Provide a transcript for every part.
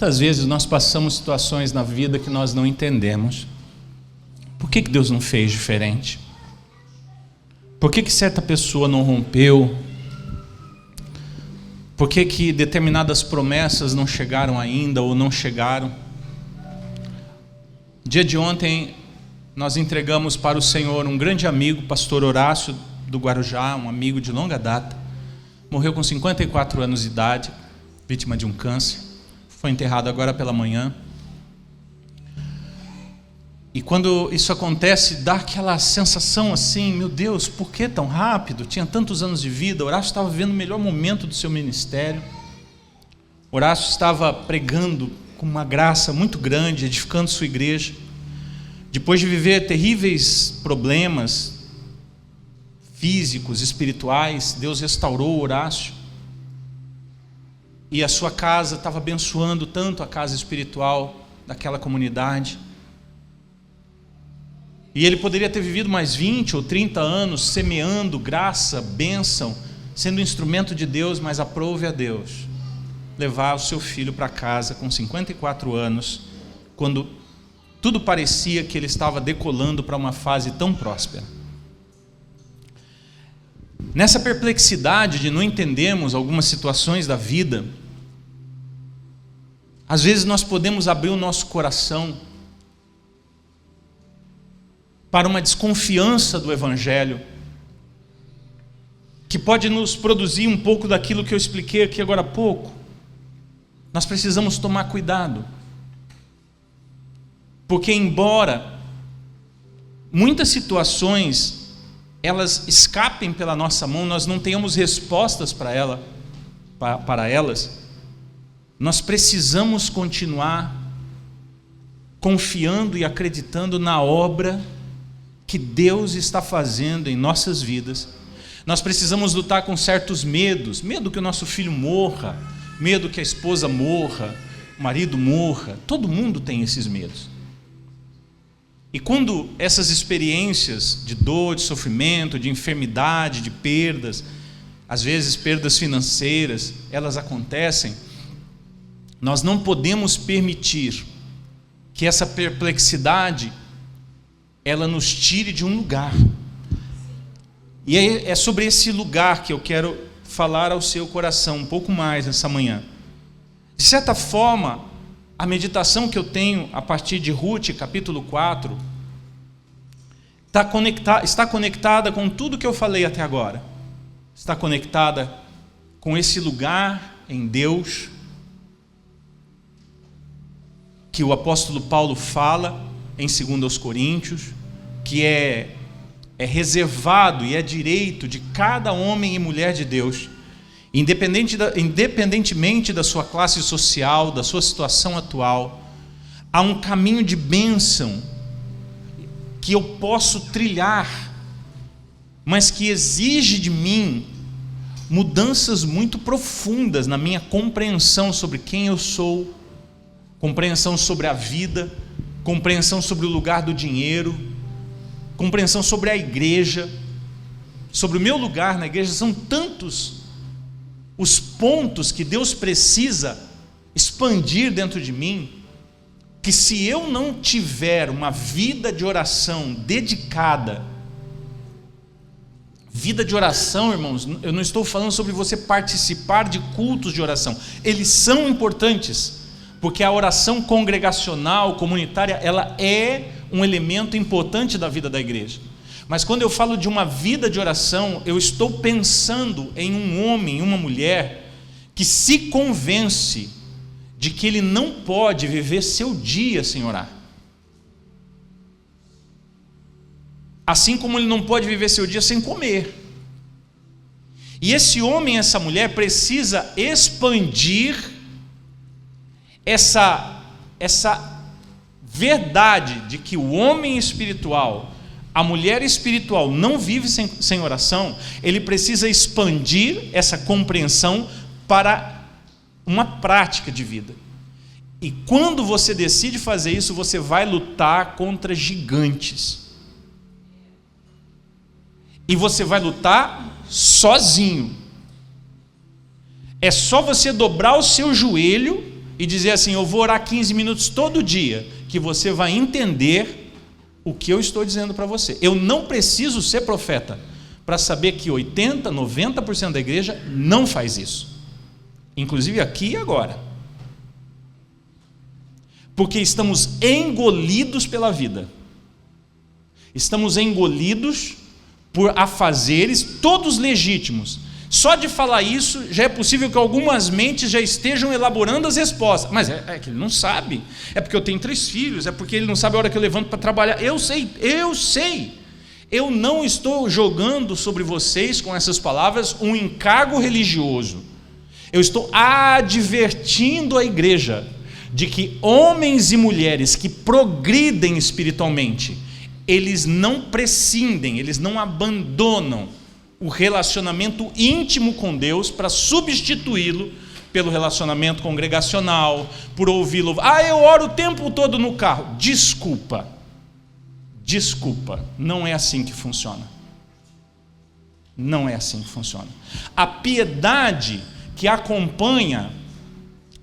Muitas vezes nós passamos situações na vida que nós não entendemos. Por que Deus não fez diferente? Por que certa pessoa não rompeu? Por que determinadas promessas não chegaram ainda ou não chegaram? Dia de ontem nós entregamos para o Senhor um grande amigo, pastor Horácio do Guarujá, um amigo de longa data. Morreu com 54 anos de idade, vítima de um câncer. Foi enterrado agora pela manhã. E quando isso acontece, dá aquela sensação assim, meu Deus, por que tão rápido? Tinha tantos anos de vida. Horácio estava vivendo o melhor momento do seu ministério. Horácio estava pregando com uma graça muito grande, edificando sua igreja. Depois de viver terríveis problemas físicos, espirituais, Deus restaurou Horácio. E a sua casa estava abençoando tanto a casa espiritual daquela comunidade. E ele poderia ter vivido mais 20 ou 30 anos semeando graça, bênção, sendo instrumento de Deus, mas aprove a Deus levar o seu filho para casa com 54 anos, quando tudo parecia que ele estava decolando para uma fase tão próspera. Nessa perplexidade de não entendermos algumas situações da vida, às vezes nós podemos abrir o nosso coração para uma desconfiança do Evangelho, que pode nos produzir um pouco daquilo que eu expliquei aqui agora há pouco. Nós precisamos tomar cuidado, porque embora muitas situações elas escapem pela nossa mão, nós não tenhamos respostas para elas, nós precisamos continuar confiando e acreditando na obra que Deus está fazendo em nossas vidas. Nós precisamos lutar com certos medos, medo que o nosso filho morra, medo que a esposa morra, o marido morra. Todo mundo tem esses medos. E quando essas experiências de dor, de sofrimento, de enfermidade, de perdas, às vezes perdas financeiras, elas acontecem, nós não podemos permitir que essa perplexidade ela nos tire de um lugar. E é sobre esse lugar que eu quero falar ao seu coração um pouco mais nessa manhã. De certa forma, a meditação que eu tenho a partir de Ruth, capítulo 4, está conectada com tudo que eu falei até agora. Está conectada com esse lugar em Deus que o apóstolo Paulo fala em 2 Coríntios, que é reservado e é direito de cada homem e mulher de Deus, independentemente da sua classe social, da sua situação atual. Há um caminho de bênção que eu posso trilhar, mas que exige de mim mudanças muito profundas na minha compreensão sobre quem eu sou, compreensão sobre a vida, compreensão sobre o lugar do dinheiro, compreensão sobre a igreja, sobre o meu lugar na igreja. São tantos os pontos que Deus precisa expandir dentro de mim, que se eu não tiver uma vida de oração dedicada, vida de oração, irmãos, eu não estou falando sobre você participar de cultos de oração, eles são importantes, porque a oração congregacional, comunitária, ela é um elemento importante da vida da igreja. Mas quando eu falo de uma vida de oração, eu estou pensando em um homem, uma mulher, que se convence de que ele não pode viver seu dia sem orar. Assim como ele não pode viver seu dia sem comer. E esse homem, essa mulher, precisa expandir essa verdade de que o homem espiritual, a mulher espiritual não vive sem oração. Ele precisa expandir essa compreensão para uma prática de vida. E quando você decide fazer isso, você vai lutar contra gigantes. E você vai lutar sozinho. É só você dobrar o seu joelho e dizer assim: eu vou orar 15 minutos todo dia, que você vai entender o que eu estou dizendo para você. Eu não preciso ser profeta para saber que 80%, 90% da igreja não faz isso, inclusive aqui e agora, porque estamos engolidos pela vida, estamos engolidos por afazeres, todos legítimos. Só de falar isso, já é possível que algumas mentes já estejam elaborando as respostas. Mas é que ele não sabe, é porque eu tenho 3 filhos, é porque ele não sabe a hora que eu levanto para trabalhar. Eu sei. Eu não estou jogando sobre vocês, com essas palavras, um encargo religioso. Eu estou advertindo a igreja de que homens e mulheres que progridem espiritualmente, eles não prescindem, eles não abandonam o relacionamento íntimo com Deus para substituí-lo pelo relacionamento congregacional, por ouvi-lo. Eu oro o tempo todo no carro. Desculpa, não é assim que funciona. Não é assim que funciona. A piedade que acompanha,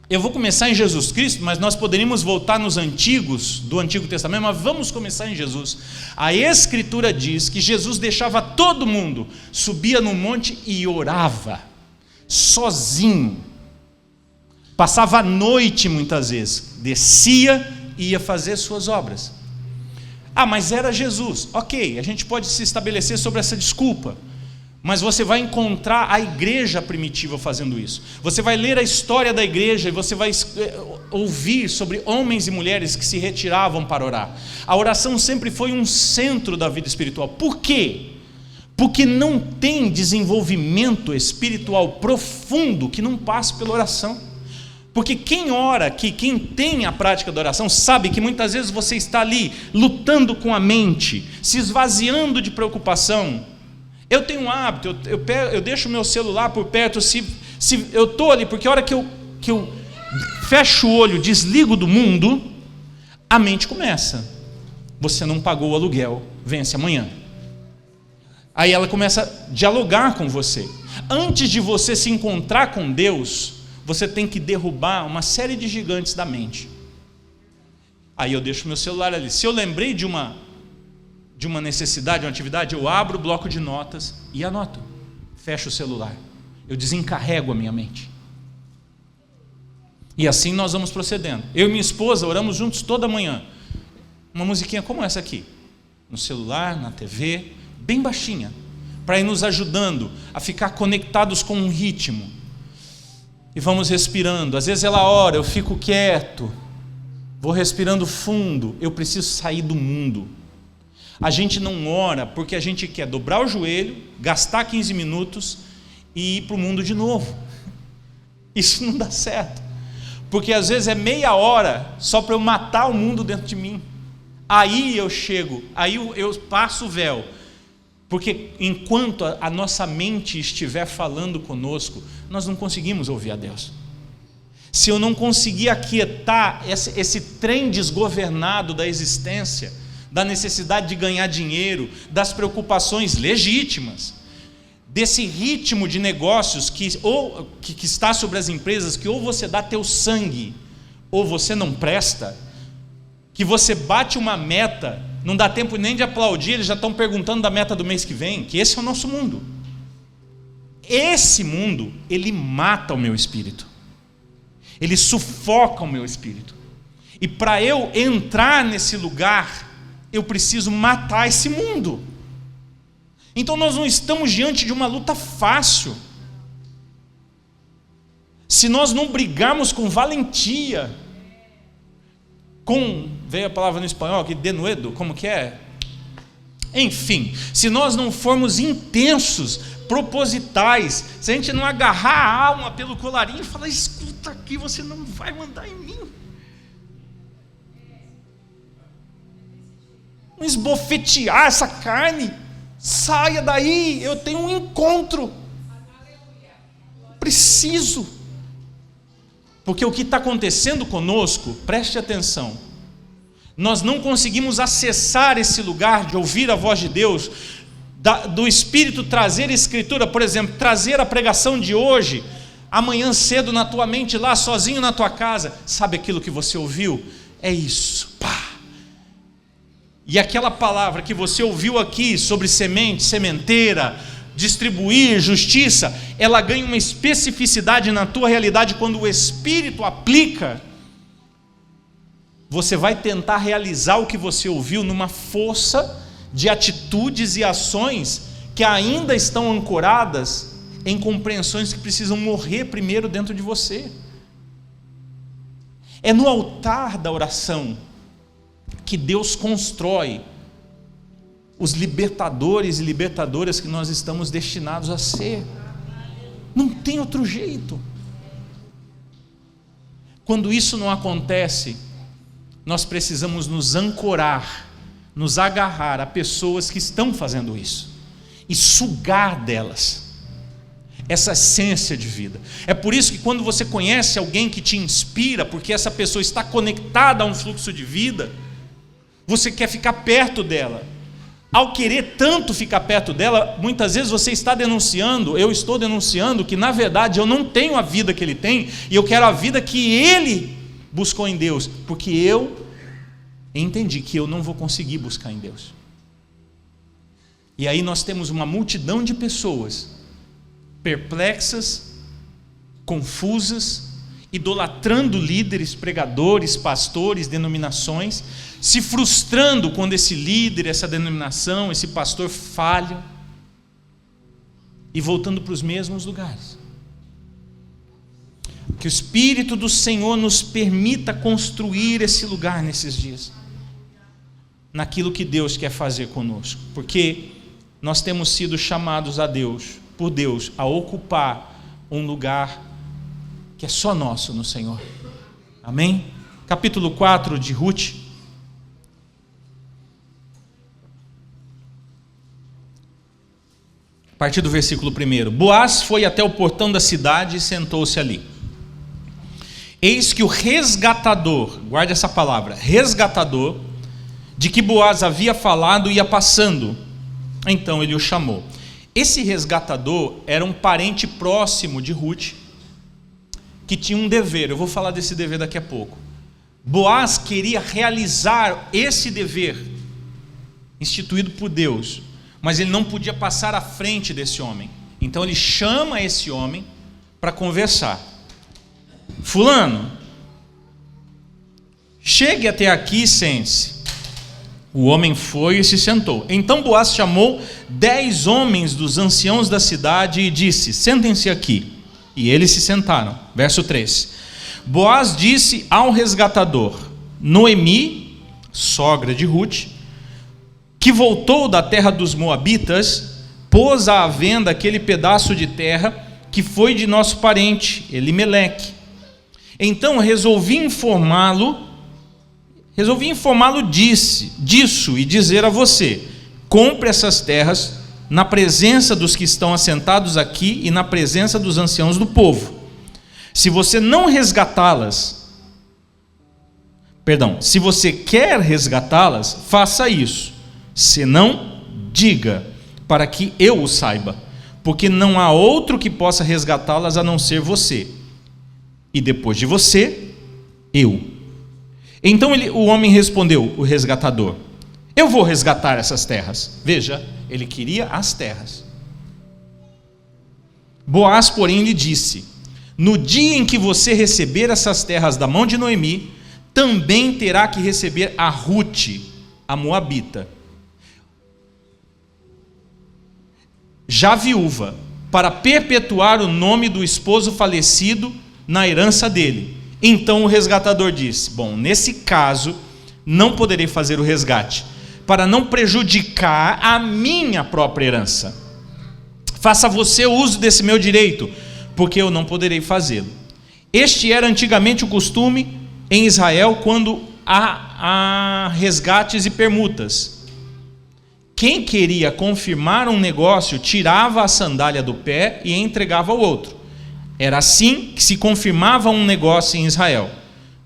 eu vou começar em Jesus Cristo, mas nós poderíamos voltar nos antigos, do Antigo Testamento, mas vamos começar em Jesus. A Escritura diz que Jesus deixava todo mundo, subia no monte e orava, sozinho, passava a noite muitas vezes, descia e ia fazer suas obras. Mas era Jesus. Ok, a gente pode se estabelecer sobre essa desculpa, mas você vai encontrar a igreja primitiva fazendo isso. Você vai ler a história da igreja e você vai ouvir sobre homens e mulheres que se retiravam para orar. A oração sempre foi um centro da vida espiritual. Por quê? Porque não tem desenvolvimento espiritual profundo que não passe pela oração. Porque quem ora, quem tem a prática da oração, sabe que muitas vezes você está ali lutando com a mente, se esvaziando de preocupação. Eu tenho um hábito, eu deixo o meu celular por perto, se eu estou ali, porque a hora que eu fecho o olho, desligo do mundo, a mente começa. Você não pagou o aluguel, vence amanhã. Aí ela começa a dialogar com você. Antes de você se encontrar com Deus, você tem que derrubar uma série de gigantes da mente. Aí eu deixo meu celular ali. Se eu lembrei de uma necessidade, de uma atividade, eu abro o bloco de notas e anoto. Fecho o celular. Eu desencarrego a minha mente. E assim nós vamos procedendo. Eu e minha esposa oramos juntos toda manhã. Uma musiquinha como essa aqui. No celular, na TV, bem baixinha. Para ir nos ajudando a ficar conectados com um ritmo. E vamos respirando. Às vezes ela ora, eu fico quieto. Vou respirando fundo. Eu preciso sair do mundo. A gente não ora porque a gente quer dobrar o joelho, gastar 15 minutos e ir para o mundo de novo. Isso não dá certo. Porque às vezes é meia hora só para eu matar o mundo dentro de mim. Aí eu chego, aí eu passo o véu. Porque enquanto a nossa mente estiver falando conosco, nós não conseguimos ouvir a Deus. Se eu não conseguir aquietar esse trem desgovernado da existência, da necessidade de ganhar dinheiro, das preocupações legítimas, desse ritmo de negócios que está sobre as empresas, que ou você dá teu sangue, ou você não presta, que você bate uma meta, não dá tempo nem de aplaudir, eles já estão perguntando da meta do mês que vem, que esse é o nosso mundo. Esse mundo, ele mata o meu espírito, ele sufoca o meu espírito, e para eu entrar nesse lugar, eu preciso matar esse mundo. Então nós não estamos diante de uma luta fácil. Se nós não brigarmos com valentia, veio a palavra no espanhol aqui, denuedo, como que é? Enfim, se nós não formos intensos, propositais, se a gente não agarrar a alma pelo colarinho e falar, escuta aqui, você não vai mandar em mim. Não esbofetear essa carne, saia daí, eu tenho um encontro, preciso, porque o que está acontecendo conosco, preste atenção, nós não conseguimos acessar esse lugar de ouvir a voz de Deus, do Espírito trazer a Escritura, por exemplo, trazer a pregação de hoje, amanhã cedo na tua mente, lá sozinho na tua casa, sabe aquilo que você ouviu? É isso, pá. E aquela palavra que você ouviu aqui sobre semente, sementeira, distribuir, justiça, ela ganha uma especificidade na tua realidade quando o Espírito aplica. Você vai tentar realizar o que você ouviu numa força de atitudes e ações que ainda estão ancoradas em compreensões que precisam morrer primeiro dentro de você. É no altar da oração que Deus constrói os libertadores e libertadoras que nós estamos destinados a ser. Não tem outro jeito. Quando isso não acontece, nós precisamos nos ancorar, nos agarrar a pessoas que estão fazendo isso e sugar delas essa essência de vida. É por isso que quando você conhece alguém que te inspira, porque essa pessoa está conectada a um fluxo de vida, você quer ficar perto dela. Ao querer tanto ficar perto dela, muitas vezes você está denunciando, eu estou denunciando que na verdade eu não tenho a vida que ele tem, e eu quero a vida que ele buscou em Deus, porque eu entendi que eu não vou conseguir buscar em Deus. E aí nós temos uma multidão de pessoas perplexas, confusas, idolatrando líderes, pregadores, pastores, denominações, se frustrando quando esse líder, essa denominação, esse pastor falham e voltando para os mesmos lugares. Que o Espírito do Senhor nos permita construir esse lugar nesses dias, naquilo que Deus quer fazer conosco, porque nós temos sido chamados por Deus, a ocupar um lugar que é só nosso no Senhor. Amém? Capítulo 4 de Ruth. A partir do versículo 1. Boaz foi até o portão da cidade e sentou-se ali. Eis que o resgatador, guarde essa palavra, resgatador, de que Boaz havia falado, ia passando. Então ele o chamou. Esse resgatador era um parente próximo de Ruth, que tinha um dever. Eu vou falar desse dever daqui a pouco. Boaz queria realizar esse dever instituído por Deus, mas ele não podia passar à frente desse homem. Então ele chama esse homem para conversar. Fulano, chegue até aqui e sente-se. O homem foi e se sentou. Então Boaz chamou 10 homens dos anciãos da cidade e disse: sentem-se aqui. E eles se sentaram. Verso 3. Boaz disse ao resgatador: Noemi, sogra de Ruth, que voltou da terra dos Moabitas, pôs à venda aquele pedaço de terra que foi de nosso parente Elimeleque. Então resolvi informá-lo disso e dizer a você: compre essas terras na presença dos que estão assentados aqui e na presença dos anciãos do povo. Se você quer resgatá-las, faça isso. Se não, diga, para que eu o saiba, porque não há outro que possa resgatá-las a não ser você. E depois de você, eu. Então o homem respondeu, o resgatador: eu vou resgatar essas terras. Veja, ele queria as terras. Boaz, porém, lhe disse: no dia em que você receber essas terras da mão de Noemi, também terá que receber a Ruth, a moabita, já viúva, para perpetuar o nome do esposo falecido na herança dele. Então o resgatador disse: bom, nesse caso não poderei fazer o resgate, para não prejudicar a minha própria herança. Faça você uso desse meu direito, porque eu não poderei fazê-lo. Este era antigamente o costume em Israel quando há resgates e permutas. Quem queria confirmar um negócio tirava a sandália do pé e entregava ao outro. Era assim que se confirmava um negócio em Israel.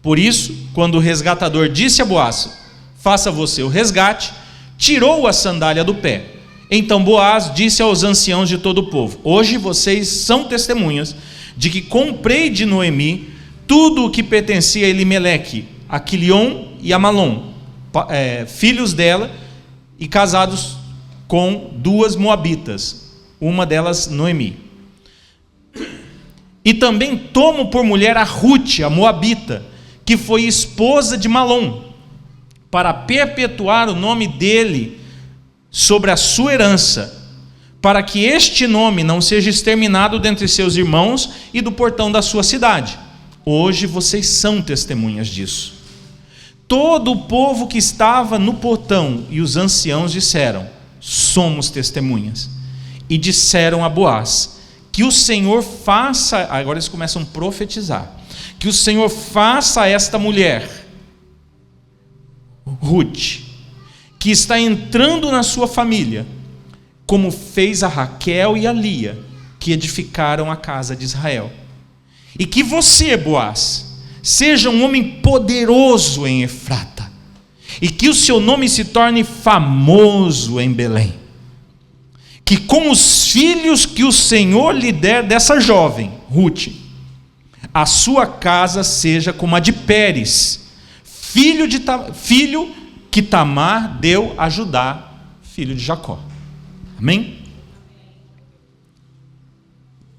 Por isso, quando o resgatador disse a Boaz: faça você o resgate, tirou a sandália do pé. Então Boaz disse aos anciãos de todo o povo: hoje vocês são testemunhas de que comprei de Noemi tudo o que pertencia a Elimeleque, a Quilion e a Malom, filhos dela, e casados com 2 moabitas, uma delas Noemi. E também tomo por mulher a Rute, a moabita, que foi esposa de Malom, para perpetuar o nome dele sobre a sua herança, para que este nome não seja exterminado dentre seus irmãos e do portão da sua cidade. Hoje vocês são testemunhas disso. Todo o povo que estava no portão e os anciãos disseram: somos testemunhas. E disseram a Boaz: que o Senhor faça, agora eles começam a profetizar, que o Senhor faça a esta mulher, Rute, que está entrando na sua família, como fez a Raquel e a Lia, que edificaram a casa de Israel. E que você, Boaz, seja um homem poderoso em Efrata, e que o seu nome se torne famoso em Belém. Que com os filhos que o Senhor lhe der dessa jovem, Rute, a sua casa seja como a de Pérez, filho que Tamar deu a Judá, filho de Jacó. Amém?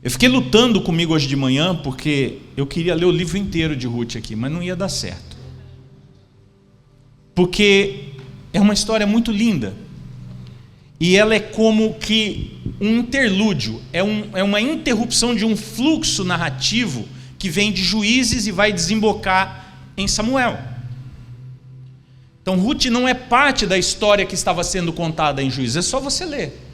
Eu fiquei lutando comigo hoje de manhã, porque eu queria ler o livro inteiro de Rute aqui, mas não ia dar certo. Porque é uma história muito linda. E ela é como que um interlúdio, é uma interrupção de um fluxo narrativo que vem de Juízes e vai desembocar em Samuel. Então Rute não é parte da história que estava sendo contada em Juízes, é só você ler.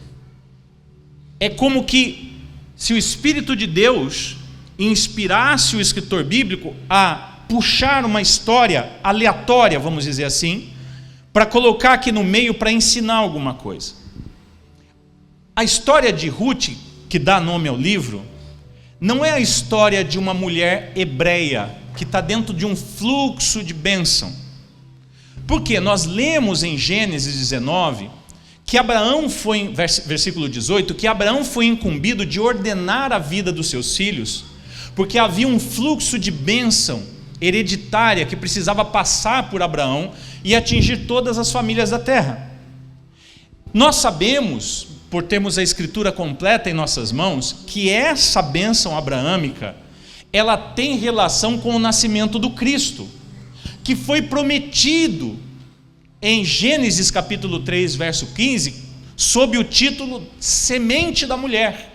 É como que se o Espírito de Deus inspirasse o escritor bíblico a puxar uma história aleatória, vamos dizer assim, para colocar aqui no meio para ensinar alguma coisa. A história de Rute, que dá nome ao livro, não é a história de uma mulher hebreia que está dentro de um fluxo de bênção. Porque nós lemos em Gênesis 19 que Abraão foi, versículo 18, que Abraão foi incumbido de ordenar a vida dos seus filhos, porque havia um fluxo de bênção hereditária que precisava passar por Abraão e atingir todas as famílias da terra. Nós sabemos, por termos a escritura completa em nossas mãos, que essa bênção abraâmica, ela tem relação com o nascimento do Cristo, que foi prometido em Gênesis capítulo 3, verso 15, sob o título Semente da Mulher.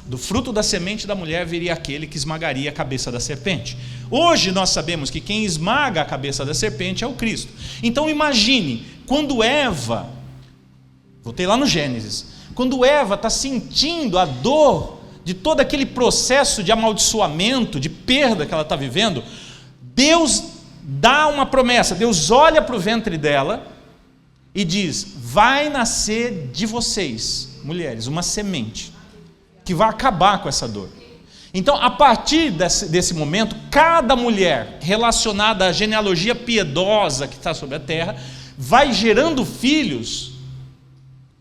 Do fruto da semente da mulher viria aquele que esmagaria a cabeça da serpente. Hoje nós sabemos que quem esmaga a cabeça da serpente é o Cristo. Então imagine, quando Eva, voltei lá no Gênesis, quando Eva está sentindo a dor de todo aquele processo de amaldiçoamento, de perda que ela está vivendo, Deus dá uma promessa, Deus olha para o ventre dela e diz: vai nascer de vocês, mulheres, uma semente que vai acabar com essa dor. Então, a partir desse momento, cada mulher relacionada à genealogia piedosa que está sobre a terra, vai gerando filhos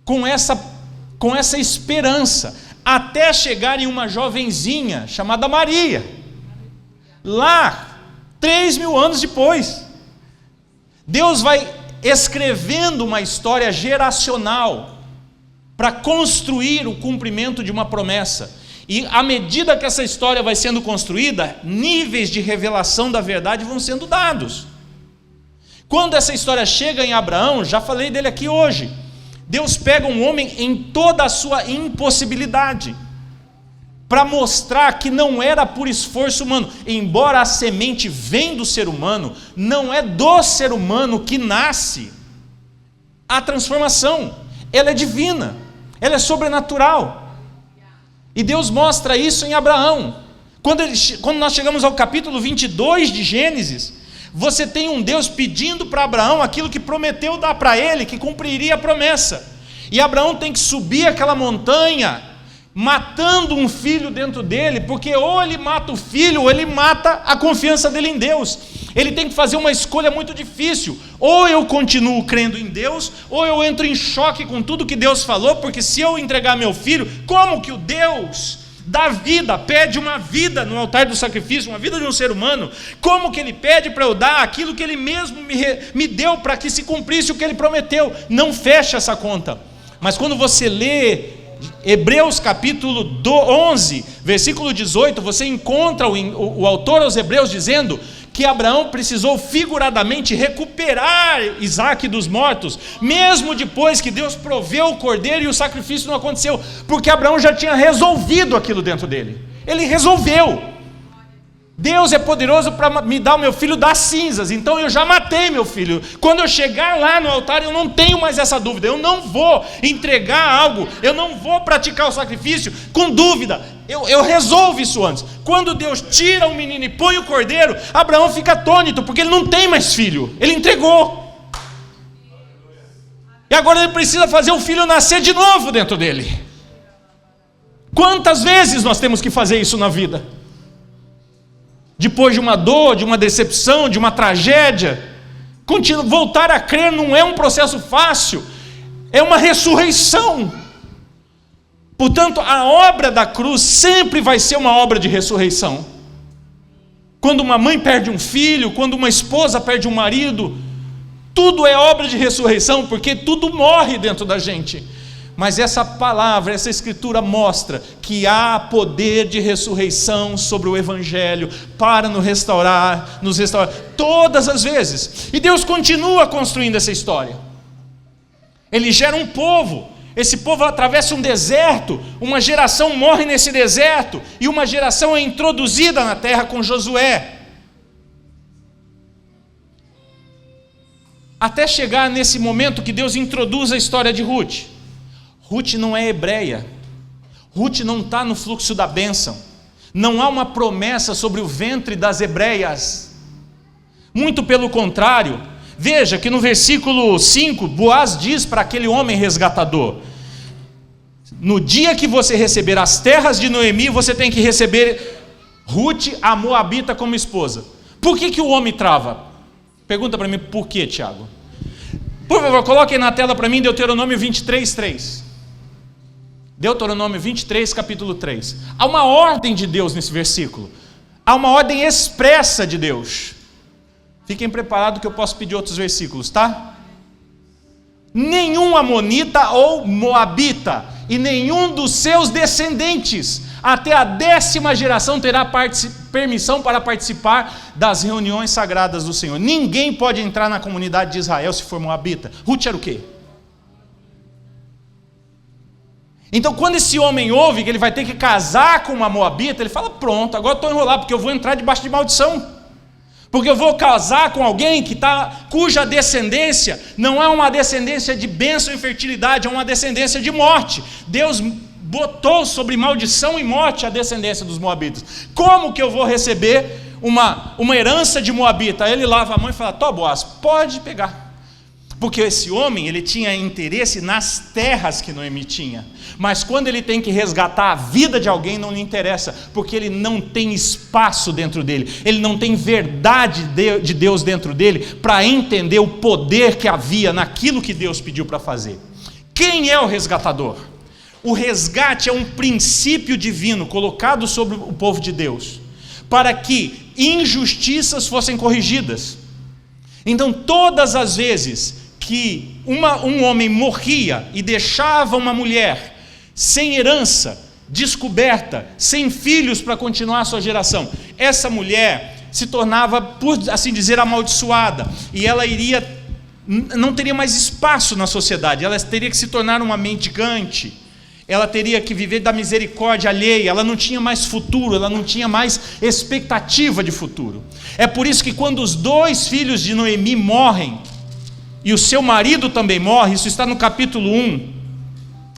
com essa esperança, até chegar em uma jovenzinha chamada Maria, lá 3.000 anos depois. Deus vai escrevendo uma história geracional para construir o cumprimento de uma promessa. E à medida que essa história vai sendo construída, níveis de revelação da verdade vão sendo dados. Quando essa história chega em Abraão, já falei dele aqui hoje, Deus pega um homem em toda a sua impossibilidade, para mostrar que não era por esforço humano. Embora a semente venha do ser humano, não é do ser humano que nasce a transformação. Ela é divina, ela é sobrenatural. E Deus mostra isso em Abraão. Quando nós chegamos ao capítulo 22 de Gênesis, você tem um Deus pedindo para Abraão aquilo que prometeu dar para ele, que cumpriria a promessa. E Abraão tem que subir aquela montanha, matando um filho dentro dele, porque ou ele mata o filho, ou ele mata a confiança dele em Deus. Ele tem que fazer uma escolha muito difícil: ou eu continuo crendo em Deus, ou eu entro em choque com tudo que Deus falou, porque se eu entregar meu filho, como que o Deus dá vida, pede uma vida no altar do sacrifício, uma vida de um ser humano, como que ele pede para eu dar aquilo que ele mesmo me deu para que se cumprisse o que ele prometeu? Não fecha essa conta. Mas quando você lê Hebreus capítulo 11, versículo 18, você encontra o autor aos Hebreus dizendo que Abraão precisou figuradamente recuperar Isaque dos mortos, mesmo depois que Deus proveu o cordeiro e o sacrifício não aconteceu, porque Abraão já tinha resolvido aquilo dentro dele. Ele resolveu. Deus é poderoso para me dar o meu filho das cinzas, então eu já matei meu filho. Quando eu chegar lá no altar, eu não tenho mais essa dúvida, eu não vou entregar algo, eu não vou praticar o sacrifício com dúvida, eu resolvo isso antes. Quando Deus tira o menino e põe o cordeiro, Abraão fica atônito, porque ele não tem mais filho, ele entregou. E agora ele precisa fazer o filho nascer de novo dentro dele. Quantas vezes nós temos que fazer isso na vida? Depois de uma dor, de uma decepção, de uma tragédia, voltar a crer não é um processo fácil, é uma ressurreição. Portanto, a obra da cruz sempre vai ser uma obra de ressurreição. Quando uma mãe perde um filho, quando uma esposa perde um marido, tudo é obra de ressurreição, porque tudo morre dentro da gente. Mas essa palavra, essa escritura mostra que há poder de ressurreição sobre o Evangelho para nos restaurar todas as vezes. E Deus continua construindo essa história. Ele gera um povo, esse povo atravessa um deserto, uma geração morre nesse deserto, e uma geração é introduzida na terra com Josué. Até chegar nesse momento que Deus introduz a história de Ruth. Ruth não é hebreia, Ruth não está no fluxo da bênção, não há uma promessa sobre o ventre das hebreias, muito pelo contrário. Veja que no versículo 5, Boaz diz para aquele homem resgatador: no dia que você receber as terras de Noemi, você tem que receber Ruth, a moabita, como esposa. Por que o homem trava? Pergunta para mim, por que, Tiago? Por favor, coloquem na tela para mim Deuteronômio 23, 3. Deuteronômio 23, capítulo 3. Há uma ordem de Deus nesse versículo. Há uma ordem expressa de Deus. Fiquem preparados que eu posso pedir outros versículos, tá? Nenhum amonita ou moabita e nenhum dos seus descendentes até a 10ª geração terá permissão para participar das reuniões sagradas do Senhor. Ninguém pode entrar na comunidade de Israel se for moabita. Ruth era o quê? Então, quando esse homem ouve que ele vai ter que casar com uma moabita, ele fala: pronto, agora estou enrolado, porque eu vou entrar debaixo de maldição, porque eu vou casar com alguém cuja descendência não é uma descendência de bênção e fertilidade, é uma descendência de morte. Deus botou sobre maldição e morte a descendência dos moabitas. Como que eu vou receber uma herança de moabita? Aí ele lava a mão e fala: Tó, Boaz, pode pegar. Porque esse homem, ele tinha interesse nas terras que Noemi tinha. Mas quando ele tem que resgatar a vida de alguém, não lhe interessa, porque ele não tem espaço dentro dele, ele não tem verdade de Deus dentro dele, para entender o poder que havia naquilo que Deus pediu para fazer. Quem é o resgatador? O resgate é um princípio divino colocado sobre o povo de Deus, para que injustiças fossem corrigidas. Então, todas as vezes que um homem morria e deixava uma mulher sem herança, descoberta, sem filhos para continuar a sua geração, essa mulher se tornava, por assim dizer, amaldiçoada, e ela não teria mais espaço na sociedade, ela teria que se tornar uma mendicante, ela teria que viver da misericórdia alheia, ela não tinha mais futuro, ela não tinha mais expectativa de futuro. É por isso que quando os 2 filhos de Noemi morrem, e o seu marido também morre, isso está no capítulo 1,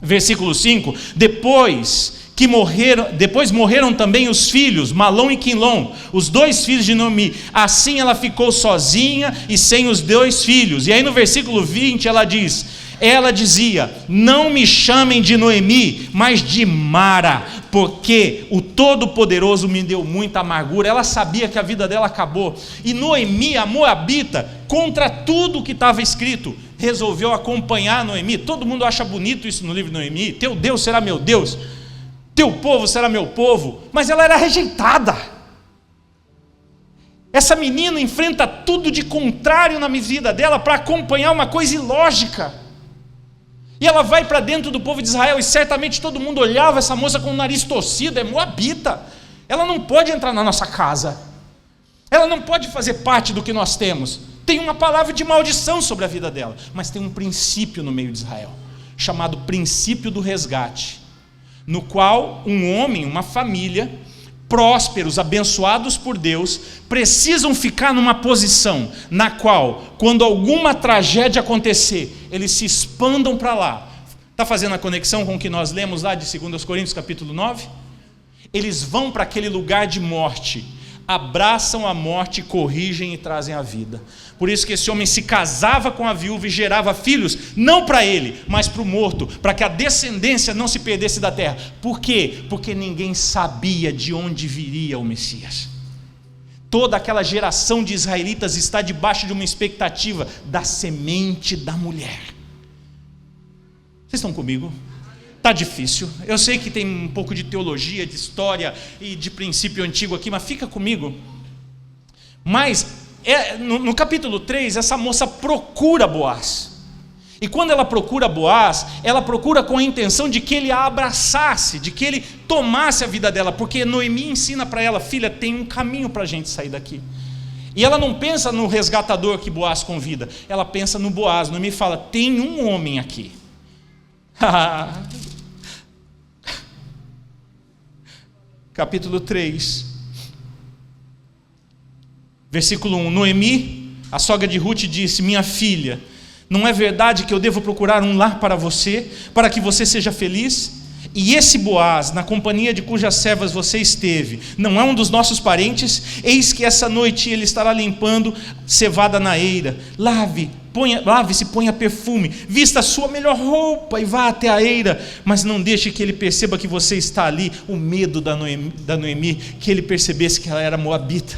versículo 5, depois morreram também os filhos, Malom e Quilom, os 2 filhos de Noemi, assim ela ficou sozinha e sem os 2 filhos, e aí no versículo 20 ela dizia: não me chamem de Noemi, mas de Mara, porque o Todo-Poderoso me deu muita amargura. Ela sabia que a vida dela acabou, e Noemi, a moabita, contra tudo que estava escrito, resolveu acompanhar Noemi. Todo mundo acha bonito isso no livro de Noemi: teu Deus será meu Deus, teu povo será meu povo, mas ela era rejeitada. Essa menina enfrenta tudo de contrário na vida dela para acompanhar uma coisa ilógica. E ela vai para dentro do povo de Israel, e certamente todo mundo olhava essa moça com o nariz torcido, é moabita, ela não pode entrar na nossa casa, ela não pode fazer parte do que nós temos. Tem uma palavra de maldição sobre a vida dela, mas tem um princípio no meio de Israel, chamado princípio do resgate, no qual um homem, uma família, prósperos, abençoados por Deus, precisam ficar numa posição na qual, quando alguma tragédia acontecer, eles se expandam para lá. Está fazendo a conexão com o que nós lemos lá de 2 Coríntios capítulo 9? Eles vão para aquele lugar de morte, abraçam a morte, corrigem e trazem a vida. Por isso que esse homem se casava com a viúva e gerava filhos, não para ele, mas para o morto, para que a descendência não se perdesse da terra. Por quê? Porque ninguém sabia de onde viria o Messias. Toda aquela geração de israelitas está debaixo de uma expectativa da semente da mulher. Vocês estão comigo? Está difícil, eu sei que tem um pouco de teologia, de história e de princípio antigo aqui, mas fica comigo. Mas no capítulo 3, essa moça procura Boaz, e quando ela procura Boaz, ela procura com a intenção de que ele a abraçasse, de que ele tomasse a vida dela, porque Noemi ensina para ela: filha, tem um caminho para a gente sair daqui. E ela não pensa no resgatador que Boaz convida, ela pensa no Boaz. Noemi fala: tem um homem aqui. Capítulo 3, versículo 1. Noemi, a sogra de Ruth, disse: minha filha, não é verdade que eu devo procurar um lar para você, para que você seja feliz? E esse Boaz, na companhia de cujas servas você esteve, não é um dos nossos parentes? Eis que essa noite ele estará limpando cevada na eira. Lave-se, ponha perfume, vista a sua melhor roupa e vá até a eira, mas não deixe que ele perceba que você está ali. O medo da Noemi, que ele percebesse que ela era moabita,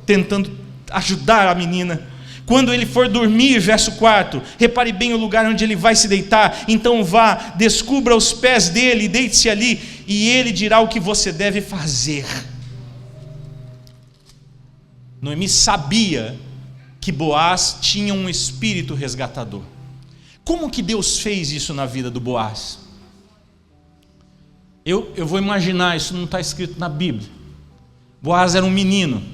tentando ajudar a menina. Quando ele for dormir, verso 4, repare bem o lugar onde ele vai se deitar, então vá, descubra os pés dele e deite-se ali, e ele dirá o que você deve fazer. Noemi sabia que Boaz tinha um espírito resgatador. Como que Deus fez isso na vida do Boaz? Eu vou imaginar, isso não está escrito na Bíblia. Boaz era um menino.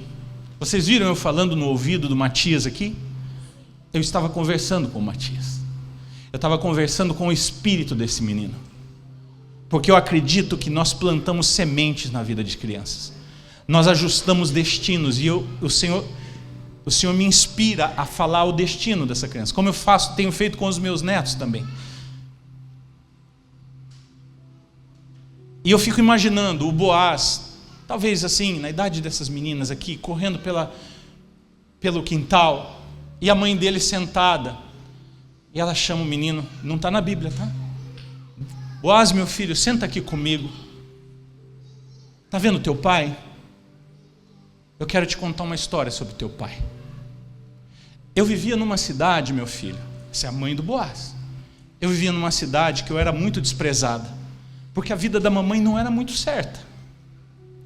Vocês viram eu falando no ouvido do Matias aqui? Eu estava conversando com o Matias. Eu estava conversando com o espírito desse menino. Porque eu acredito que nós plantamos sementes na vida de crianças. Nós ajustamos destinos e o Senhor me inspira a falar o destino dessa criança, como eu tenho feito com os meus netos também. E eu fico imaginando o Boaz, talvez assim, na idade dessas meninas aqui, correndo pelo quintal, e a mãe dele sentada, e ela chama o menino, não está na Bíblia, tá? Boaz, meu filho, senta aqui comigo. Está vendo teu pai? Eu quero te contar uma história sobre teu pai. Eu vivia numa cidade, meu filho, essa é a mãe do Boaz. Eu vivia numa cidade que eu era muito desprezada, porque a vida da mamãe não era muito certa.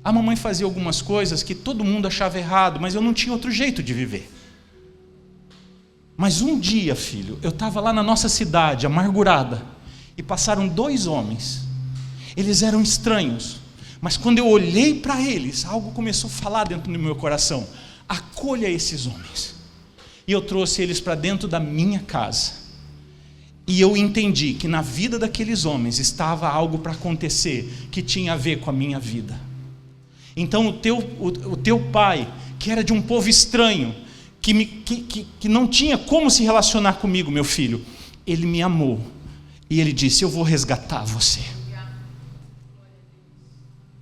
A mamãe fazia algumas coisas que todo mundo achava errado, mas eu não tinha outro jeito de viver. Mas um dia, filho, eu estava lá na nossa cidade, amargurada, e passaram 2 homens. Eles eram estranhos, mas quando eu olhei para eles, algo começou a falar dentro do meu coração: acolha esses homens. E eu trouxe eles para dentro da minha casa. E eu entendi que na vida daqueles homens estava algo para acontecer que tinha a ver com a minha vida. Então o teu pai, que era de um povo estranho, que não tinha como se relacionar comigo, meu filho, ele me amou. E ele disse: eu vou resgatar você.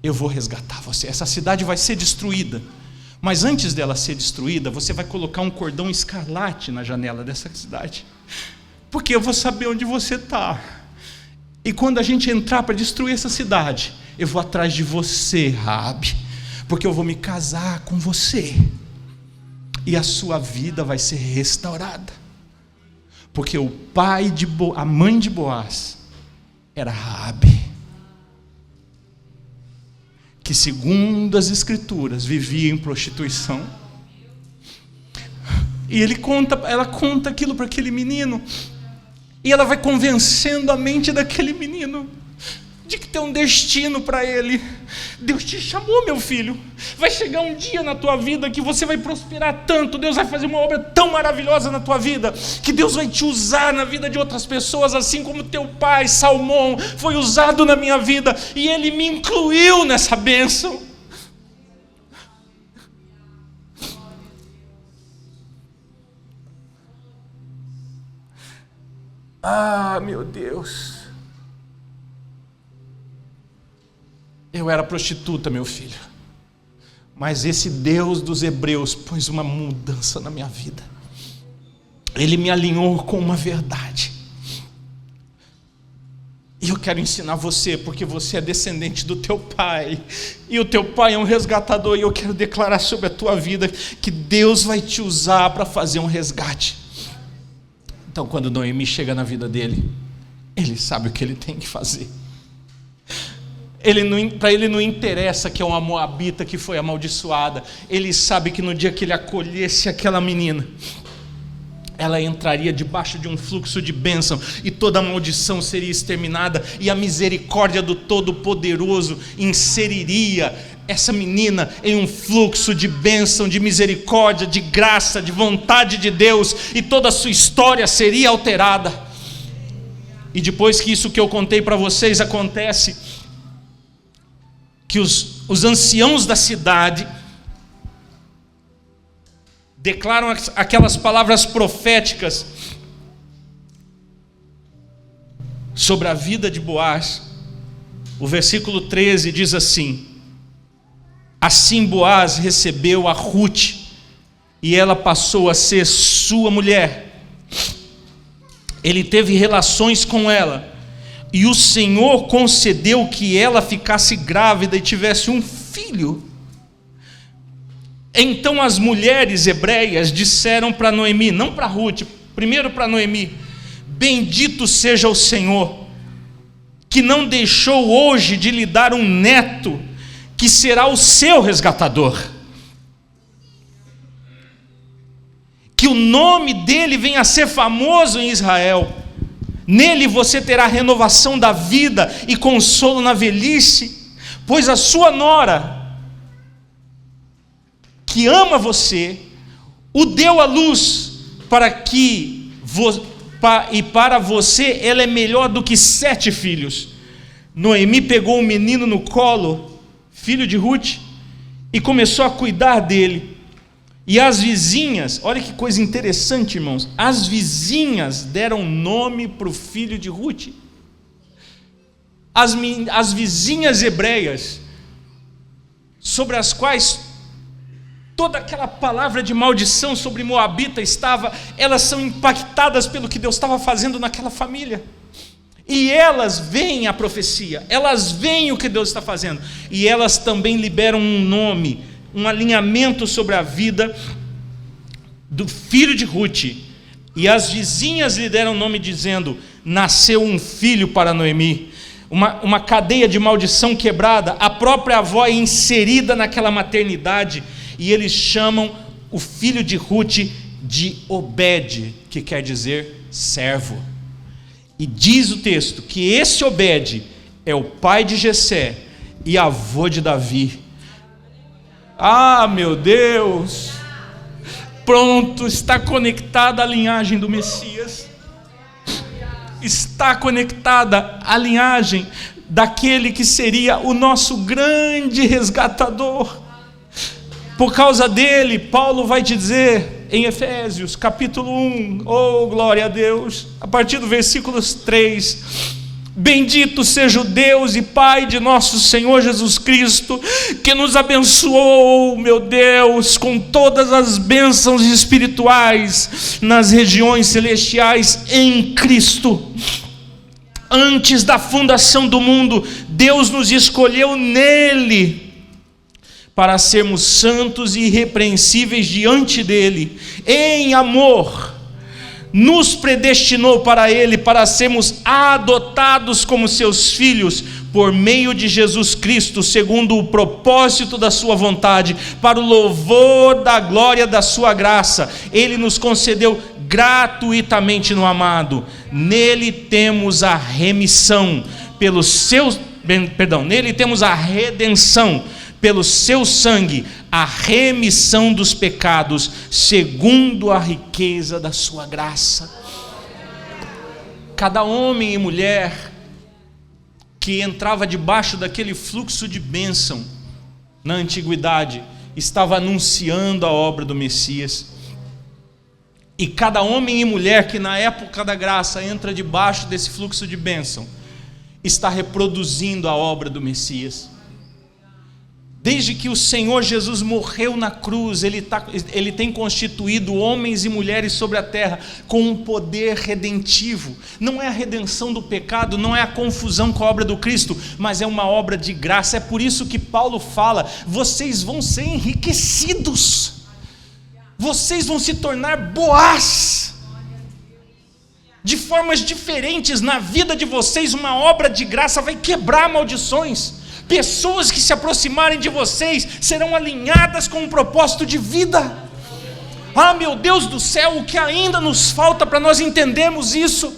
Eu vou resgatar você. Essa cidade vai ser destruída, mas antes dela ser destruída, você vai colocar um cordão escarlate na janela dessa cidade, porque eu vou saber onde você está. E quando a gente entrar para destruir essa cidade, eu vou atrás de você, Raabe, porque eu vou me casar com você, e a sua vida vai ser restaurada, porque a mãe de Boaz era Raabe. que, segundo as Escrituras, vivia em prostituição. E ela conta aquilo para aquele menino, e ela vai convencendo a mente daquele menino de que tem um destino para ele. Deus te chamou, meu filho. Vai chegar um dia na tua vida que você vai prosperar tanto, Deus vai fazer uma obra tão maravilhosa na tua vida, que Deus vai te usar na vida de outras pessoas, assim como teu pai, Salmão, foi usado na minha vida, e ele me incluiu nessa bênção. Ah, meu Deus. Eu era prostituta, meu filho, mas esse Deus dos Hebreus pôs uma mudança na minha vida. Ele me alinhou com uma verdade. E eu quero ensinar você, porque você é descendente do teu pai, e o teu pai é um resgatador, e eu quero declarar sobre a tua vida que Deus vai te usar para fazer um resgate. Então, quando Noemi chega na vida dele, ele sabe o que ele tem que fazer. Para ele não interessa que é uma moabita que foi amaldiçoada. Ele sabe que no dia que ele acolhesse aquela menina, ela entraria debaixo de um fluxo de bênção, e toda a maldição seria exterminada, e a misericórdia do Todo-Poderoso inseriria essa menina em um fluxo de bênção, de misericórdia, de graça, de vontade de Deus, e toda a sua história seria alterada. E depois que isso que eu contei para vocês acontece, que os anciãos da cidade declaram aquelas palavras proféticas sobre a vida de Boaz. O versículo 13 diz assim: assim Boaz recebeu a Ruth, e ela passou a ser sua mulher. Ele teve relações com ela, e o Senhor concedeu que ela ficasse grávida e tivesse um filho. Então as mulheres hebreias disseram para Noemi, não para Ruth, primeiro para Noemi: bendito seja o Senhor, que não deixou hoje de lhe dar um neto, que será o seu resgatador. Que o nome dele venha a ser famoso em Israel. Nele você terá renovação da vida e consolo na velhice, pois a sua nora, que ama você, o deu à luz, e para você ela é melhor do que 7 filhos. Noemi pegou o menino no colo, filho de Ruth, e começou a cuidar dele. E as vizinhas, olha que coisa interessante, irmãos, as vizinhas deram nome para o filho de Ruth. As vizinhas hebreias, sobre as quais toda aquela palavra de maldição sobre Moabita estava, elas são impactadas pelo que Deus estava fazendo naquela família. E elas veem a profecia, elas veem o que Deus está fazendo, e elas também liberam um nome, um alinhamento sobre a vida do filho de Ruth. E as vizinhas lhe deram nome dizendo: nasceu um filho para Noemi. Uma cadeia de maldição quebrada. A própria avó é inserida naquela maternidade, e eles chamam o filho de Ruth de Obed, que quer dizer servo. E diz o texto que esse Obed é o pai de Jessé e avô de Davi. Ah, meu Deus! Pronto, está conectada à linhagem do Messias. Está conectada à linhagem daquele que seria o nosso grande resgatador. Por causa dele, Paulo vai te dizer em Efésios capítulo 1, oh glória a Deus, a partir do versículo 3: bendito seja o Deus e Pai de nosso Senhor Jesus Cristo, que nos abençoou, meu Deus, com todas as bênçãos espirituais nas regiões celestiais em Cristo. Antes da fundação do mundo, Deus nos escolheu nele para sermos santos e irrepreensíveis diante dele. Em amor, nos predestinou para ele, para sermos adotados como seus filhos por meio de Jesus Cristo, segundo o propósito da sua vontade, para o louvor da glória da sua graça, Ele nos concedeu gratuitamente no amado. Nele temos a remissão pelos seus, nele temos a redenção pelo seu sangue, a remissão dos pecados, segundo a riqueza da sua graça. Cada homem e mulher que entrava debaixo daquele fluxo de bênção na antiguidade, estava anunciando a obra do Messias. E cada homem e mulher que na época da graça entra debaixo desse fluxo de bênção, está reproduzindo a obra do Messias. Desde que o Senhor Jesus morreu na cruz, Ele tem constituído homens e mulheres sobre a terra com um poder redentivo. Não é a redenção do pecado, não é a confusão com a obra do Cristo, mas é uma obra de graça. É por isso que Paulo fala: vocês vão ser enriquecidos, vocês vão se tornar Boaz. De formas diferentes na vida de vocês, uma obra de graça vai quebrar maldições. Pessoas que se aproximarem de vocês serão alinhadas com um propósito de vida. Ah, meu Deus do céu, o que ainda nos falta para nós entendermos isso?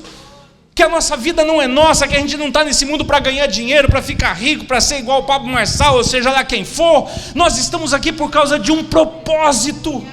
Que a nossa vida não é nossa, que a gente não está nesse mundo para ganhar dinheiro, para ficar rico, para ser igual o Pablo Marçal, ou seja lá quem for. Nós estamos aqui por causa de um propósito.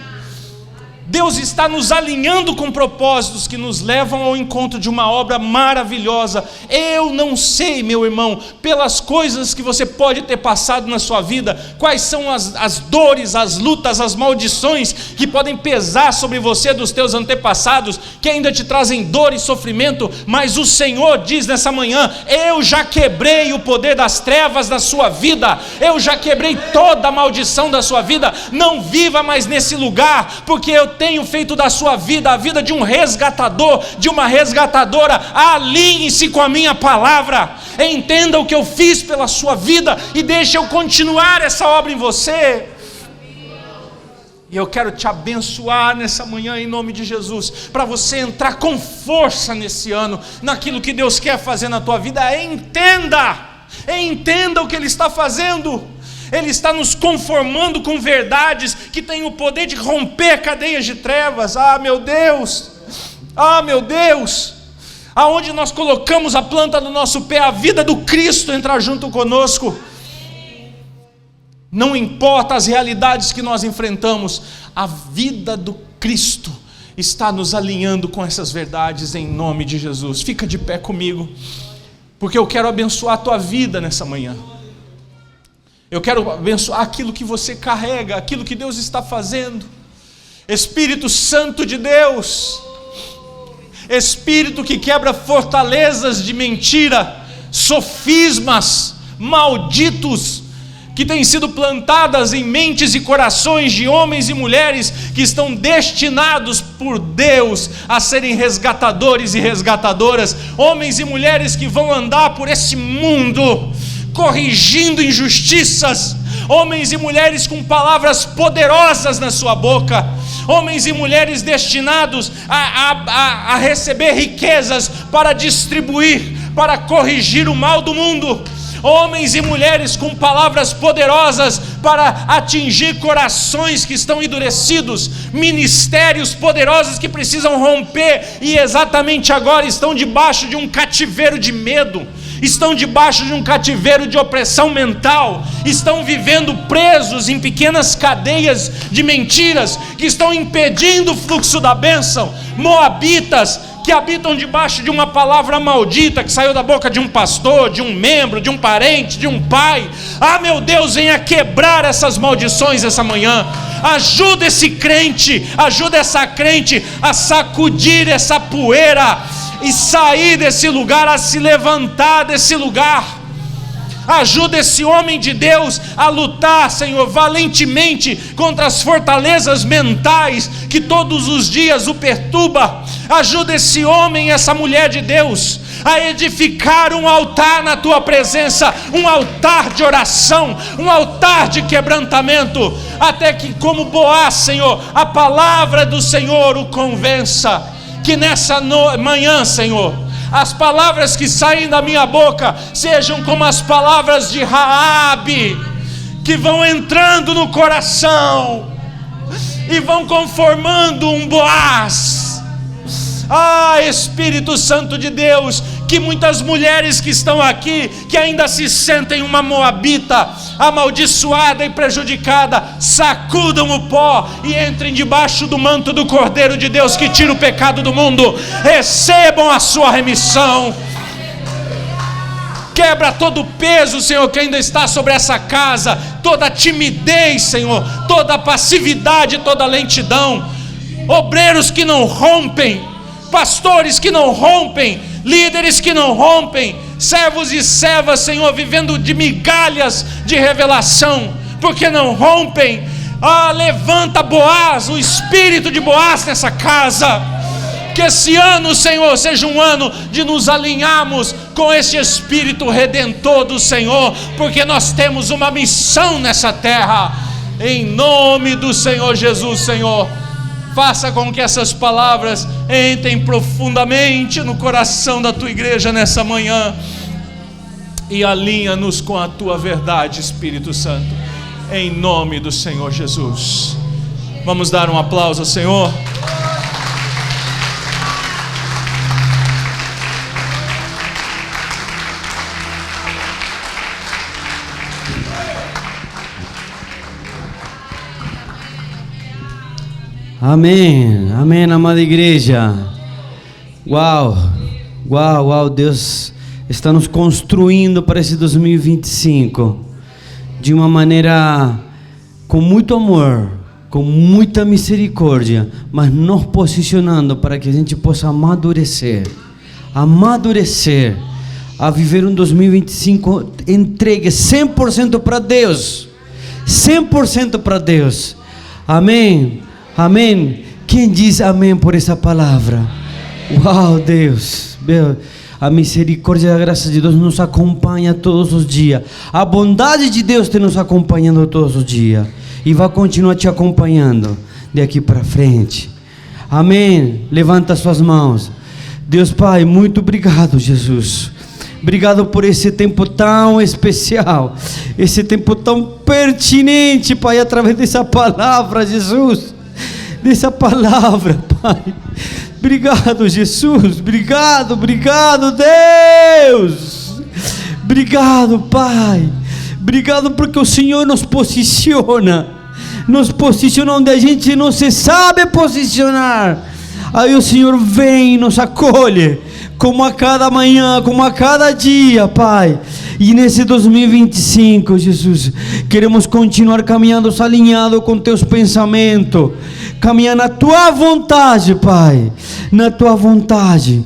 Deus está nos alinhando com propósitos que nos levam ao encontro de uma obra maravilhosa. Eu não sei, meu irmão, pelas coisas que você pode ter passado na sua vida, quais são as dores, as lutas, as maldições que podem pesar sobre você dos teus antepassados, que ainda te trazem dor e sofrimento, mas o Senhor diz nessa manhã: eu já quebrei o poder das trevas da sua vida, eu já quebrei toda a maldição da sua vida. Não viva mais nesse lugar, porque eu tenho feito da sua vida a vida de um resgatador, de uma resgatadora. Alinhe-se com a minha palavra, entenda o que eu fiz pela sua vida e deixe eu continuar essa obra em você. E eu quero te abençoar nessa manhã em nome de Jesus, para você entrar com força nesse ano, naquilo que Deus quer fazer na tua vida. Entenda o que Ele está fazendo. Ele está nos conformando com verdades que têm o poder de romper cadeias de trevas. Ah, meu Deus! Ah, meu Deus! Aonde nós colocamos a planta do nosso pé, a vida do Cristo entra junto conosco. Não importa as realidades que nós enfrentamos, a vida do Cristo está nos alinhando com essas verdades em nome de Jesus. Fica de pé comigo, porque eu quero abençoar a tua vida nessa manhã. Eu quero abençoar aquilo que você carrega, aquilo que Deus está fazendo. Espírito Santo de Deus, Espírito que quebra fortalezas de mentira, sofismas malditos, que têm sido plantadas em mentes e corações de homens e mulheres que estão destinados por Deus a serem resgatadores e resgatadoras, homens e mulheres que vão andar por esse mundo corrigindo injustiças, homens e mulheres com palavras poderosas na sua boca, homens e mulheres destinados a receber riquezas para distribuir, para corrigir o mal do mundo, homens e mulheres com palavras poderosas para atingir corações que estão endurecidos, ministérios poderosos que precisam romper e exatamente agora estão debaixo de um cativeiro de medo, estão debaixo de um cativeiro de opressão mental, estão vivendo presos em pequenas cadeias de mentiras que estão impedindo o fluxo da bênção. Moabitas que habitam debaixo de uma palavra maldita que saiu da boca de um pastor, de um membro, de um parente, de um pai. Ah, meu Deus, venha quebrar essas maldições essa manhã. Ajuda esse crente, ajuda essa crente a sacudir essa poeira e sair desse lugar, a se levantar desse lugar. Ajuda esse homem de Deus a lutar, Senhor, valentemente contra as fortalezas mentais que todos os dias o perturba. Ajuda esse homem e essa mulher de Deus a edificar um altar na tua presença, um altar de oração, um altar de quebrantamento, até que, como Boaz, Senhor, a palavra do Senhor o convença. Que nessa manhã, Senhor, as palavras que saem da minha boca sejam como as palavras de Raabe, que vão entrando no coração e vão conformando um Boaz. Espírito Santo de Deus, que muitas mulheres que estão aqui, que ainda se sentem uma moabita, amaldiçoada e prejudicada, sacudam o pó e entrem debaixo do manto do Cordeiro de Deus, que tira o pecado do mundo. Recebam a sua remissão. Quebra todo o peso, Senhor, que ainda está sobre essa casa, toda a timidez, Senhor, toda a passividade, toda a lentidão. Obreiros que não rompem, pastores que não rompem, líderes que não rompem, servos e servas, Senhor, vivendo de migalhas de revelação, porque não rompem. Levanta Boaz, o espírito de Boaz nessa casa. Que esse ano, Senhor, seja um ano de nos alinharmos com esse Espírito Redentor do Senhor, porque nós temos uma missão nessa terra. Em nome do Senhor Jesus, Senhor, faça com que essas palavras entrem profundamente no coração da Tua igreja nessa manhã, e alinha-nos com a Tua verdade, Espírito Santo, em nome do Senhor Jesus. Vamos dar um aplauso ao Senhor. Amém, amém, amada igreja. Uau, Deus está nos construindo para esse 2025 de uma maneira com muito amor, com muita misericórdia, mas nos posicionando para que a gente possa amadurecer a viver um 2025 entregue 100% para Deus, 100% para Deus. Amém. Amém. Quem diz amém por essa palavra? Uau, Deus, a misericórdia e a graça de Deus nos acompanha todos os dias. A bondade de Deus está nos acompanhando todos os dias e vai continuar te acompanhando daqui para frente. Amém. Levanta suas mãos. Deus Pai, muito obrigado, Jesus. Obrigado por esse tempo tão especial, esse tempo tão pertinente, Pai, através dessa palavra, Jesus. Dessa palavra, Pai. Obrigado, Jesus. Obrigado, Deus. Obrigado, Pai. Obrigado porque o Senhor nos posiciona onde a gente não se sabe posicionar. Aí o Senhor vem e nos acolhe, como a cada manhã, como a cada dia, Pai. E nesse 2025, Jesus, queremos continuar caminhando alinhado com Teus pensamentos, caminhar na Tua vontade, Pai, na Tua vontade,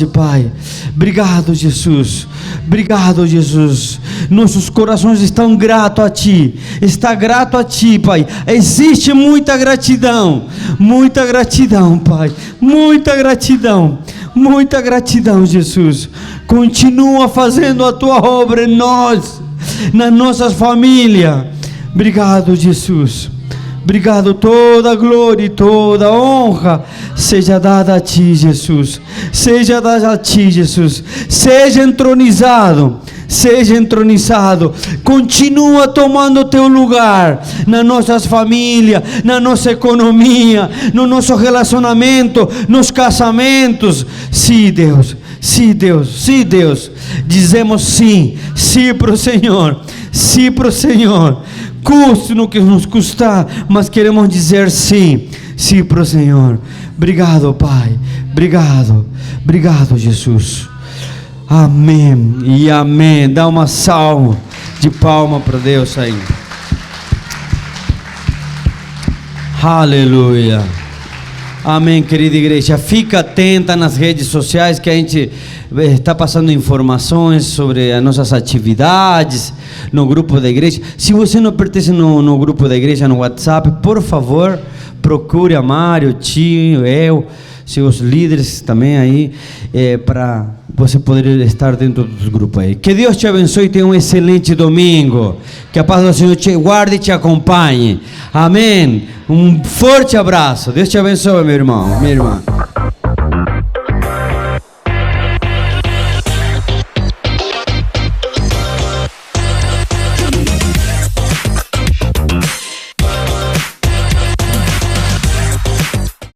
Pai. Obrigado, Jesus. Obrigado, Jesus. Nossos corações estão gratos a Ti. Está grato a Ti, Pai. Existe muita gratidão, Pai. Muita gratidão, Jesus. Continua fazendo a Tua obra em nós, nas nossas famílias. Obrigado, Jesus. Obrigado, toda glória e toda honra seja dada a Ti, Jesus. Seja dada a Ti, Jesus. Seja entronizado. Continua tomando Teu lugar nas nossas famílias, na nossa economia, no nosso relacionamento, nos casamentos. Sim, Deus. Dizemos sim para o Senhor. Custe no que nos custar, mas queremos dizer sim para o Senhor. Obrigado, Pai. Obrigado, Jesus. Amém e amém. Dá uma salva de palma para Deus aí. Aleluia. Amém, querida igreja. Fica atenta nas redes sociais, que a gente está passando informações sobre as nossas atividades no grupo da igreja. Se você não pertence no grupo da igreja no WhatsApp, por favor, procure a Mário, o tio, eu, seus líderes também aí, para você poder estar dentro dos grupos aí. Que Deus te abençoe e tenha um excelente domingo. Que a paz do Senhor te guarde e te acompanhe. Amém. Um forte abraço. Deus te abençoe, meu irmão, minha irmã.